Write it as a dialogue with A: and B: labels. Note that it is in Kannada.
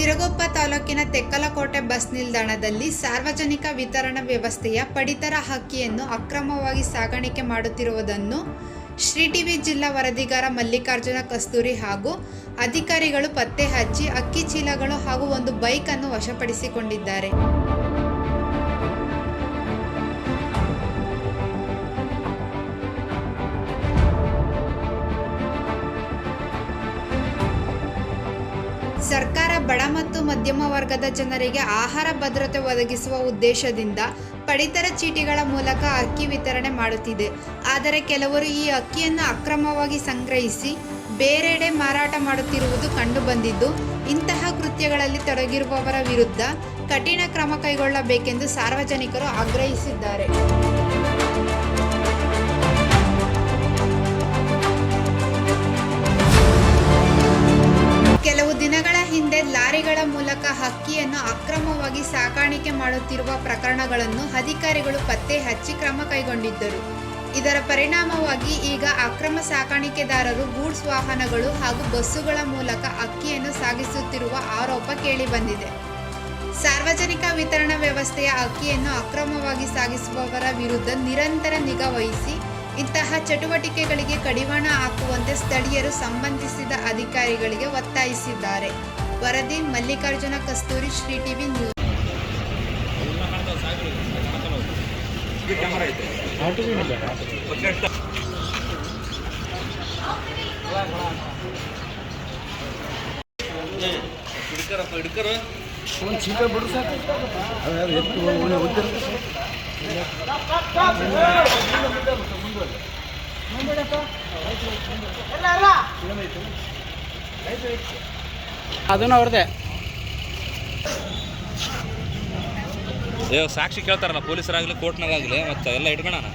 A: ಸಿರಗುಪ್ಪ ತಾಲೂಕಿನ ತೆಕ್ಕಲಕೋಟೆ ಬಸ್ ನಿಲ್ದಾಣದಲ್ಲಿ ಸಾರ್ವಜನಿಕ ವಿತರಣಾ ವ್ಯವಸ್ಥೆಯ ಪಡಿತರ ಅಕ್ಕಿಯನ್ನು ಅಕ್ರಮವಾಗಿ ಸಾಗಾಣಿಕೆ ಮಾಡುತ್ತಿರುವುದನ್ನು ಶ್ರೀ ಟಿವಿ ಜಿಲ್ಲಾ ವರದಿಗಾರ ಮಲ್ಲಿಕಾರ್ಜುನ ಕಸ್ತೂರಿ ಹಾಗೂ ಅಧಿಕಾರಿಗಳು ಪತ್ತೆ ಹಚ್ಚಿ ಅಕ್ಕಿ ಚೀಲಗಳು ಹಾಗೂ ಒಂದು ಬೈಕ್ ಅನ್ನು ವಶಪಡಿಸಿಕೊಂಡಿದ್ದಾರೆ. ಸರ್ಕಾರ ಬಡ ಮತ್ತು ಮಧ್ಯಮ ವರ್ಗದ ಜನರಿಗೆ ಆಹಾರ ಭದ್ರತೆ ಒದಗಿಸುವ ಉದ್ದೇಶದಿಂದ ಪಡಿತರ ಚೀಟಿಗಳ ಮೂಲಕ ಅಕ್ಕಿ ವಿತರಣೆ ಮಾಡುತ್ತಿದೆ. ಆದರೆ ಕೆಲವರು ಈ ಅಕ್ಕಿಯನ್ನು ಅಕ್ರಮವಾಗಿ ಸಂಗ್ರಹಿಸಿ ಬೇರೆಡೆ ಮಾರಾಟ ಮಾಡುತ್ತಿರುವುದು ಕಂಡುಬಂದಿದ್ದು, ಇಂತಹ ಕೃತ್ಯಗಳಲ್ಲಿ ತೊಡಗಿರುವವರ ವಿರುದ್ಧ ಕಠಿಣ ಕ್ರಮ ಕೈಗೊಳ್ಳಬೇಕೆಂದು ಸಾರ್ವಜನಿಕರು ಆಗ್ರಹಿಸಿದ್ದಾರೆ. ಕೆಲವು ದಿನಗಳ ಹಿಂದೆ ಲಾರಿಗಳ ಮೂಲಕ ಅಕ್ಕಿಯನ್ನು ಅಕ್ರಮವಾಗಿ ಸಾಗಾಣಿಕೆ ಮಾಡುತ್ತಿರುವ ಪ್ರಕರಣಗಳನ್ನು ಅಧಿಕಾರಿಗಳು ಪತ್ತೆ ಹಚ್ಚಿ ಕ್ರಮ ಕೈಗೊಂಡಿದ್ದರು. ಇದರ ಪರಿಣಾಮವಾಗಿ ಈಗ ಅಕ್ರಮ ಸಾಗಾಣಿಕೆದಾರರು ಗೂಡ್ಸ್ ವಾಹನಗಳು ಹಾಗೂ ಬಸ್ಸುಗಳ ಮೂಲಕ ಅಕ್ಕಿಯನ್ನು ಸಾಗಿಸುತ್ತಿರುವ ಆರೋಪ ಕೇಳಿಬಂದಿದೆ. ಸಾರ್ವಜನಿಕ ವಿತರಣಾ ವ್ಯವಸ್ಥೆಯ ಅಕ್ಕಿಯನ್ನು ಅಕ್ರಮವಾಗಿ ಸಾಗಿಸುವವರ ವಿರುದ್ಧ ನಿರಂತರ ನಿಗಾ ವಹಿಸಿ ಇಂತಹ ಚಟುವಟಿಕೆಗಳಿಗೆ ಕಡಿವಾಣ ಹಾಕುವಂತೆ ಸ್ಥಳೀಯರು ಸಂಬಂಧಿಸಿದ ಅಧಿಕಾರಿಗಳಿಗೆ ಒತ್ತಾಯಿಸಿದ್ದಾರೆ. ವರದಿ ಮಲ್ಲಿಕಾರ್ಜುನ ಕಸ್ತೂರಿ, ಶ್ರೀ ಟಿವಿ ನ್ಯೂಸ್.
B: ಅದನ್ನು ಅವ್ರದ್ದೇ
C: ಸಾಕ್ಷಿ ಕೇಳ್ತಾರಲ್ಲ, ಪೊಲೀಸರಾಗಲಿ ಕೋರ್ಟ್ನಾಗಾಗಲಿ, ಮತ್ತೆ ಎಲ್ಲ ಇಟ್ಕೊಳ್ಳೋಣ.